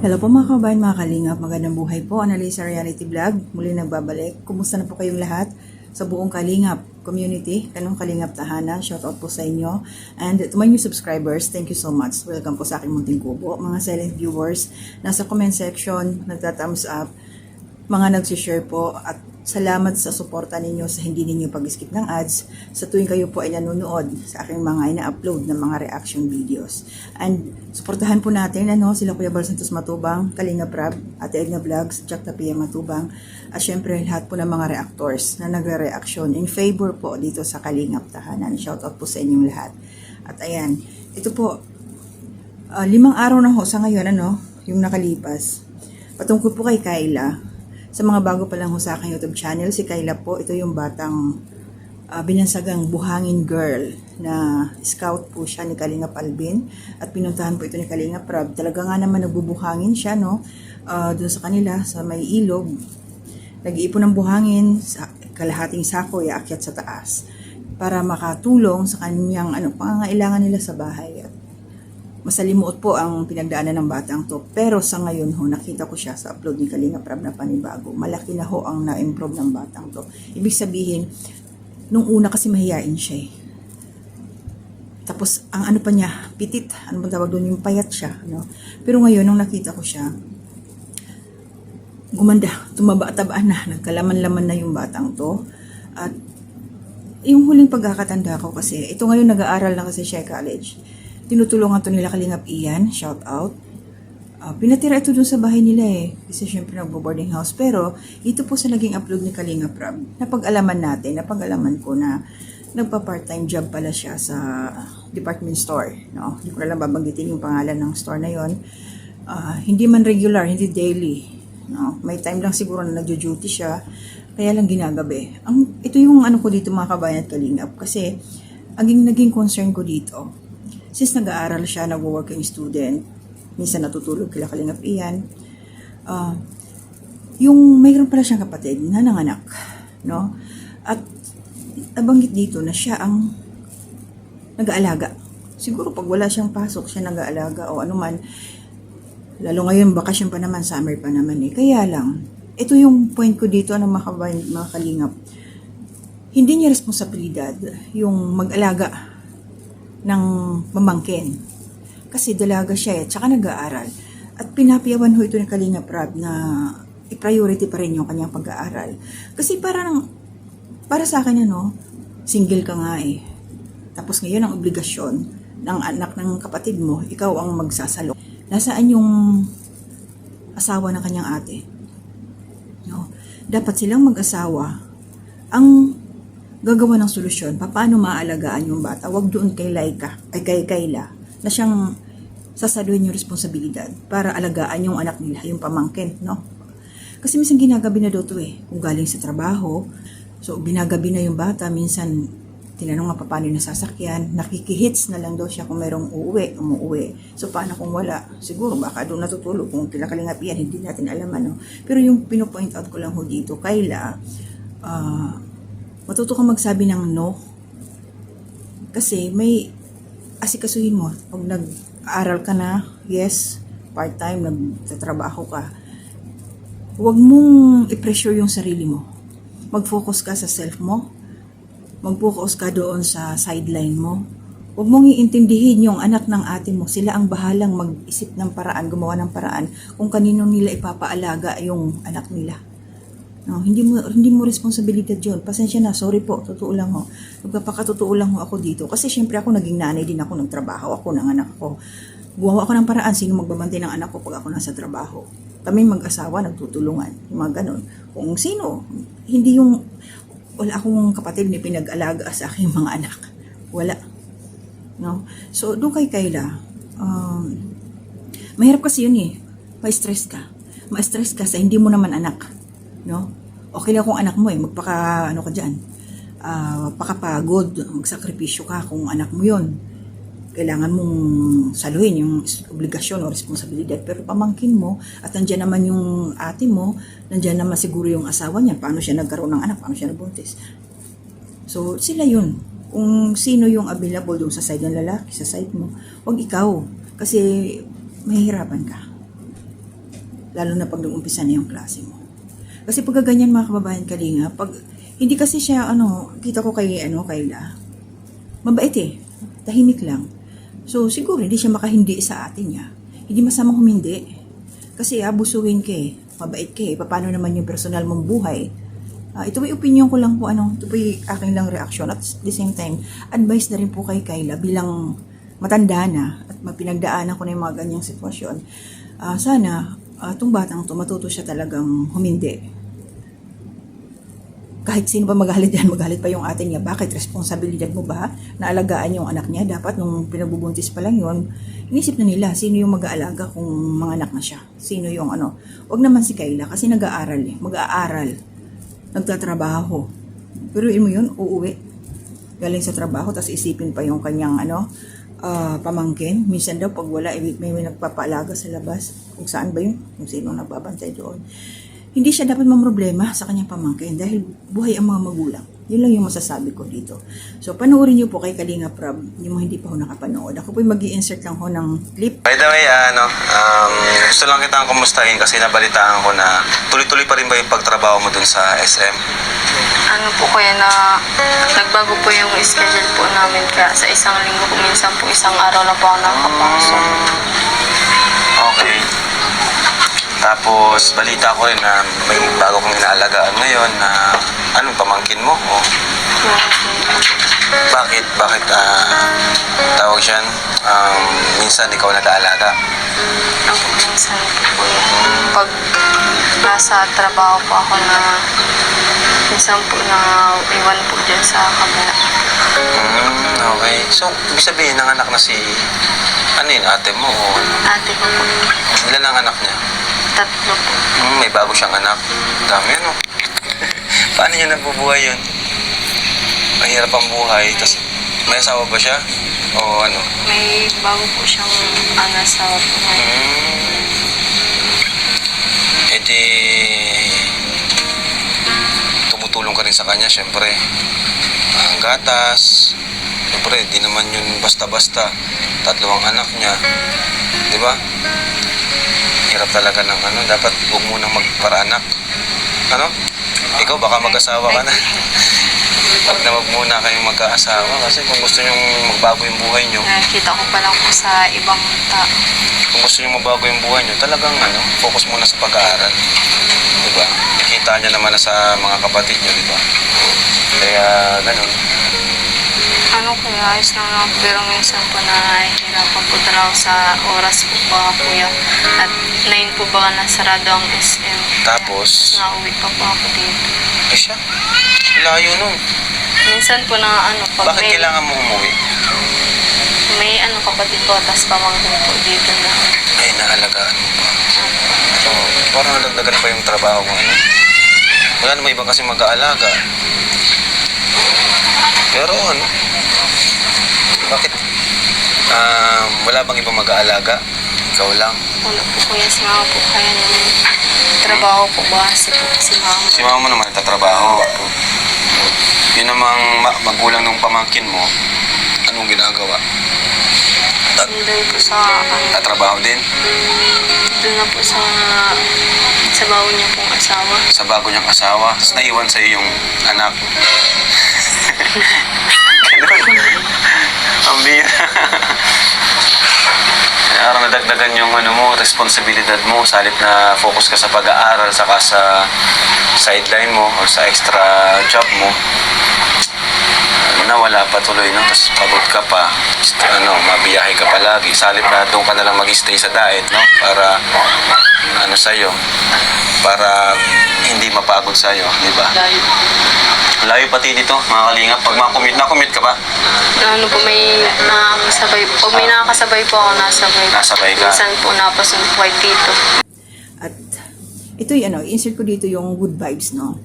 Hello po mga kabayan, mga kalingap, magandang buhay po. Analisa Reality Vlog, muli nagbabalik. Kumusta na po kayong lahat sa buong Kalingap community, kanong Kalingap Tahanan, shoutout po sa inyo. And to my new subscribers, thank you so much. Welcome po sa aking munting kubo. Mga silent viewers, nasa comment section, nagta-thumbs up, mga nagsishare po at salamat sa suporta ninyo sa hindi ninyo pag-skip ng ads sa tuwing kayo po ay nanonood sa aking mga ina-upload ng mga reaction videos. And suportahan po natin sila Kuya Bal Santos Matubang, Kalinga Prab, Ate Edna Vlogs, Jack Tapia Matubang, at syempre lahat po ng mga reactors na nagre-reaction in favor po dito sa Kalingap Tahanan. Shoutout po sa inyong lahat. At ayan, ito po, 5 araw na ho sa ngayon, yung nakalipas. Patungkol po kay Kyla. Sa mga bago pa lang ho sa aking YouTube channel, si Kyla po, ito yung batang binansagang buhangin girl na scout po siya ni Kalinga Palbin at pinuntahan po ito ni Kalinga Prab. Talaga nga naman nagbubuhangin siya doon sa kanila, sa may ilog. Nag-iipon ng buhangin, sa kalahating sako, iakyat sa taas para makatulong sa kanyang pangangailangan nila sa bahay. At masalimuot po ang pinagdaanan ng batang to. Pero sa ngayon nakita ko siya sa upload ni Kalinga Prab na panibago. Malaki na ang na-improve ng batang to. Ibig sabihin, nung una kasi mahiyain siya. Tapos, ang pa niya, pitit. Ano bang tawag doon? Yung payat siya. Pero ngayon, nung nakita ko siya, gumanda. Tumaba-tabaan na. Nagkalaman-laman na yung batang to. At yung huling pagkakatanda ko kasi, ito ngayon nag-aaral na kasi siya college. Tinutulungan to nila Kalingap Ian, shout out. Pinatira ito dun sa bahay nila kasi syempre nagbo-boarding house. Pero ito po sa naging upload ni Kalinga Prab, napag-alaman ko na nagpa-part-time job pala siya sa department store. Hindi ko na lang babanggitin yung pangalan ng store na yon. Hindi man regular, hindi daily. May time lang siguro na nagjo-duty siya, kaya lang ginagabi. Ito yung ko dito mga kabayan at Kalingap, kasi ang naging concern ko dito, since nag-aaral siya, nag-working student, minsan natutulog kila Kalingap Ian, yung mayroon pala siyang kapatid na nanganak, At nabanggit dito na siya ang nag-aalaga. Siguro pag wala siyang pasok, siya nag-aalaga o anuman. Lalo ngayon, bakasyon pa naman, summer pa naman Kaya lang, ito yung point ko dito, mga Kalingap. Hindi niya responsibilidad yung mag-alaga ng mamangkin. Kasi dalaga siya tsaka nag-aaral. At pinapiyawan ito ni Kalinga Prab na i-priority pa rin yung kanyang pag-aaral. Kasi para sa akin single ka nga Tapos ngayon ang obligasyon ng anak ng kapatid mo, ikaw ang magsasalo. Nasaan yung asawa ng kanyang ate? Dapat silang mag-asawa ang gagawa ng solusyon, paano maaalagaan yung bata. Huwag doon kay Kyla, na siyang sasaluhin yung responsibilidad para alagaan yung anak nila, yung pamangkin, Kasi minsan ginagabi na daw kung galing sa trabaho, so ginagabi na yung bata, minsan tinanong nga paano yung nasasakyan, nakikihits na lang daw siya kung mayroong umuwi. So paano kung wala? Siguro baka doon natutulog, kung Kalingap yan, hindi natin alam Pero yung pinopoint out ko lang dito, Kyla, matuto kang magsabi ng no. Kasi may asikasuhin mo. Pag nag-aaral ka na, yes, part-time, nagtatrabaho ka, huwag mong i-pressure yung sarili mo. Mag-focus ka sa self mo. Mag-focus ka doon sa sideline mo. Huwag mong iintindihin yung anak ng ate mo. Sila ang bahalang mag-isip ng paraan, gumawa ng paraan kung kanino nila ipapaalaga yung anak nila. Hindi mo responsibilidad yun. Pasensya na, sorry po, totoo lang Nagpapakatotoo lang ako dito. Kasi syempre ako naging nanay din ako ng trabaho. Ako ng anak ko. Gumawa ako ng paraan, sino magbabantay ng anak ko pag ako nasa trabaho. Kami mag-asawa, nagtutulungan. Yung mga ganun. Kung sino, hindi yung, wala akong kapatid na pinag-alaga sa aking mga anak. Wala. So, doon kay Kyla, mahirap kasi yun ma-stress ka. Ma-stress ka sa hindi mo naman anak. Okay lang kung anak mo magpaka ka dyan, pakapagod, magsakripisyo ka kung anak mo yon. Kailangan mong saluhin yung obligasyon o responsibilidad. Pero pamangkin mo, at nandyan naman yung ate mo, nandyan naman siguro yung asawa niya, paano siya nagkaroon ng anak, paano siya nabuntis. So sila yun, kung sino yung available doon sa side ng lalaki, sa side mo, wag ikaw, kasi mahihirapan ka. lalo na pag nag-umpisa na yung klase mo. Kasi pag ganyan mga kababayan Kalinga, pag hindi kasi siya, kita ko kay, Kayla, mabait eh, tahimik lang. So, siguro hindi siya makahindi sa atin niya. Hindi masamang humindi. Kasi abusuhin ka eh, mabait ka eh, paano naman yung personal mong buhay. Ito ay opinion ko lang po, ito po yung aking lang reaction. At the same time, advice na rin po kay Kayla bilang matanda na at mapinagdaanan ko na yung mga ganyang sitwasyon. Sana, itong batang to matuto siya talagang humindi. Kahit sino ba magalit yan, magalit pa yung ate niya. Bakit? Responsibilidad mo ba na alagaan yung anak niya? Dapat nung pinagbubuntis pa lang yun, inisip na nila sino yung mag-aalaga kung mga anak na siya. Sino yung Huwag naman si Kayla kasi nag-aaral eh. Mag-aaral. Nagtatrabaho. Pero mo yun, uuwi. Galing sa trabaho, tapos isipin pa yung kanyang pamangkin. Minsan daw pag wala, may nagpapaalaga sa labas. Kung saan ba yun? Kung sino nagbabantay doon. Hindi siya dapat mamroblema sa kanyang pamangkin dahil buhay ang mga magulang. Yun lang yung masasabi ko dito. So, panoorin niyo po kay Kalinga Prab, yung mga hindi pa ho nakapanood. Ako po mag-i-insert lang ho ng clip. By the way, gusto lang kitang kumustahin kasi nabalitaan ko na tuloy-tuloy pa rin ba yung pagtrabaho mo dun sa SM? Ano po kuya na nagbago po yung schedule po namin kaya sa isang linggo po minsan po isang araw lang po ako nakapasok. Okay. Tapos, balita ko rin na may bago kong inaalagaan ngayon na pamangkin mo? O, bakit? Tawag siyan? Minsan ikaw nag-aalaga? Ako minsan po pag nasa trabaho po ako na minsan po na iwan po dyan sa kabila. Okay. So, ibig sabihin, nanganak na si ate mo? O, Ate ko po, ilan ang anak niya? 3 po. May bago siyang anak. Dami Paano niya nabubuhay yun? Mahirap ang buhay. Tapos, may asawa ba siya? O ano? May bago po siyang asawa po ngayon. E di, tumutulong ka rin sa kanya, syempre. Ang gatas. Syempre, di naman yun basta-basta. 3 ang anak niya. Di ba? Hirap talaga ng dapat huwag munang magparaanak. Ikaw baka mag-asawa ka na. Huwag na wag muna kayong magkaasawa kasi kung gusto nyo magbago yung buhay nyo. Nakikita ko pa lang po sa ibang tao. Kung gusto nyo magbago yung buhay nyo, talagang focus muna sa pag-aaral. Diba? Nakita nyo naman na sa mga kapatid nyo, diba? Kaya, ganun. Kuya, ayos lang naman po, pero minsan po nahihirapan po talaga sa oras po ba, kuya. At 9 po ba nasarado ang SM. Tapos? Nauwi pa po ako dito. Eh siya, layo nun. Minsan po na pag Bakit kailangan mo umuwi? may kapatid po, tapos pamangkin po dito na. Ay, naalagaan mo pa. So, parang nadagdagan pa yung trabaho mo. Wala naman iba kasi mag-aalaga. Pero bakit? Wala bang ibang mag-aalaga? Ikaw lang? Wala po kuya, si mama po kaya naman. Trabaho po ba? Si mama. Si mama mo naman nagtatrabaho. Yun namang magulang ng pamangkin mo, anong ginagawa? Doon po sa Tatrabaho din? doon na po sa bago niya pong asawa. Sa bago niyang asawa. Tapos naiwan sa'yo yung anak. Ang bira. Parang nadagdagan yung responsibilidad mo. Sa halip na focus ka sa pag-aaral, saka sa sideline mo or sa extra job mo. Nawala pa tuloy, no? Tapos pagod ka pa. Mabiyahe ka palagi. Sa halip na doon ka na lang mag-stay sa diet, no? Para, sa'yo. Para hindi mapagod sa'yo, di ba? Layo pati dito, mga kalingap. Pag na-commute ka ba? Po may nakakasabay. Pag may nakakasabay po ako, nasabay. Nasabay ka? Minsan po napasumpay dito. At ito yung insert ko dito yung good vibes, no?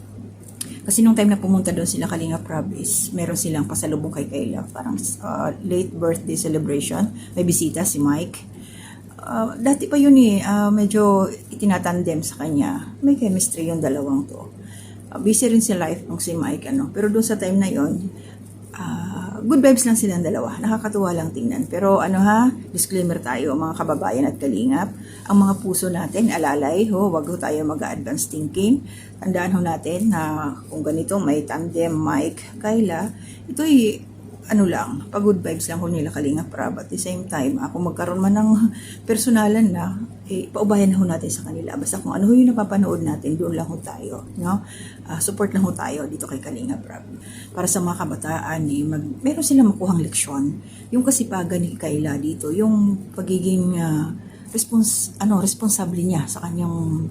Kasi nung time na pumunta doon sila Kalinga Prab is meron silang pasalubong kay Kayla. Parang late birthday celebration. May bisita si Mike. Dati pa yun medyo itinatandem sa kanya. May chemistry yung dalawang to. Busy rin si life ng si Mike, Pero doon sa time na yon, good vibes lang silang dalawa. Nakakatuwa lang tingnan. Pero disclaimer tayo mga kababayan at kalingap. Ang mga puso natin, alalay, wag ho tayo mag-advance thinking. Tandaan ho natin na kung ganito may tandem, Mike, Kayla, ito'y lang, pag good vibes lang ho nila Kalingap Rab. At the same time, kung magkaroon man ng personalan na, paubayan ho natin sa kanila. Basta kung ano ho yung napapanood natin, doon lang ho tayo. No? Support lang ho tayo dito kay Kalingap Rab. Para sa mga kabataan, meron silang makuhang leksyon. Yung kasipagan ni Kayla dito, yung pagiging responsable niya sa kanyang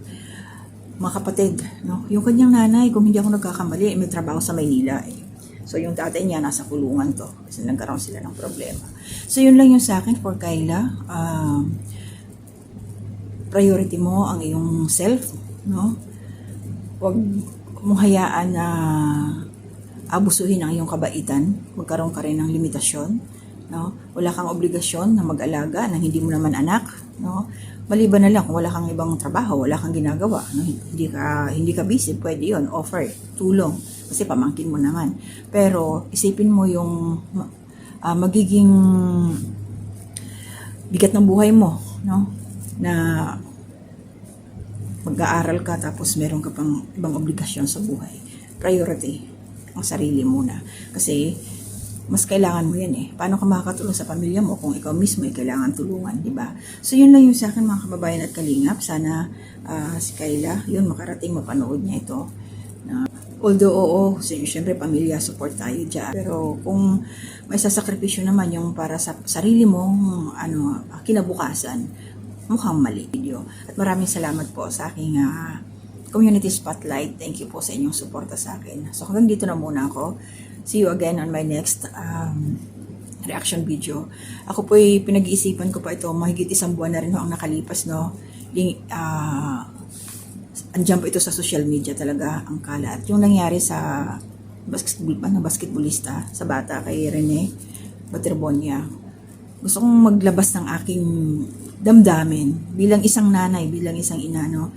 mga kapatid. No? Yung kanyang nanay, kung hindi ako nagkakamali, may trabaho sa Maynila. So, yung tatay niya nasa kulungan to. Kasi nagkaroon sila ng problema. So, yun lang yung sa akin for Kayla. Priority mo ang iyong self. No? Huwag mong hayaan na abusuhin ang iyong kabaitan. Magkaroon ka rin ng limitasyon. No? Wala kang obligasyon na mag-alaga ng hindi mo naman anak. No? Maliban na lang kung wala kang ibang trabaho, wala kang ginagawa. No? Hindi ka busy, pwede yun. Offer, tulong. Kasi pamangkin mo naman. Pero isipin mo yung magiging bigat ng buhay mo, no? Na mag-aaral ka tapos meron ka pang ibang obligasyon sa buhay. Priority ang sarili muna. Kasi mas kailangan mo yan Paano ka makakatulong sa pamilya mo kung ikaw mismo ay kailangan tulungan, di ba? So yun lang yung sa akin mga kababayan at kalingap. Sana si Kayla, yun makarating mapanood niya ito. Although, siyempre pamilya, support tayo dyan. Pero kung may sasakripisyo naman yung para sa sarili mong kinabukasan, mukhang mali video. At maraming salamat po sa aking community spotlight. Thank you po sa inyong suporta sa akin. So hanggang dito na muna ako. See you again on my next reaction video. Ako po'y pinag-iisipan ko pa ito. Mahigit 1 buwan na rin ang nakalipas, no? Andiyan po ito sa social media talaga ang kalat. Yung nangyari sa basketballista, sa bata kay Rene Baterbonia. Gusto kong maglabas ng aking damdamin bilang isang nanay, bilang isang ina, no?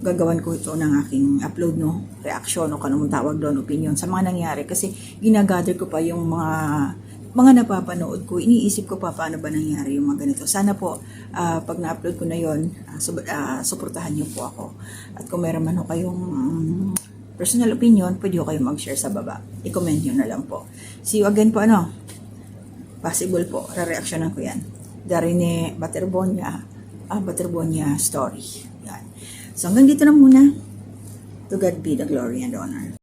Gagawan ko ito ng aking upload, no? Reaction o kanong tawag doon, opinion sa mga nangyari. Kasi ginagather ko pa yung mga napapanood ko, iniisip ko pa paano ba nangyari yung mga ganito. Sana po, pag na-upload ko na yon, suportahan niyo po ako. At kung meron man ho kayong personal opinion, pwede ho kayo mag-share sa baba. I-comment nyo na lang po. See you again po, possible po, re-reactionan ko yan. Darine Baterbonia story. Yan. So hanggang dito na muna. To God be the glory and honor.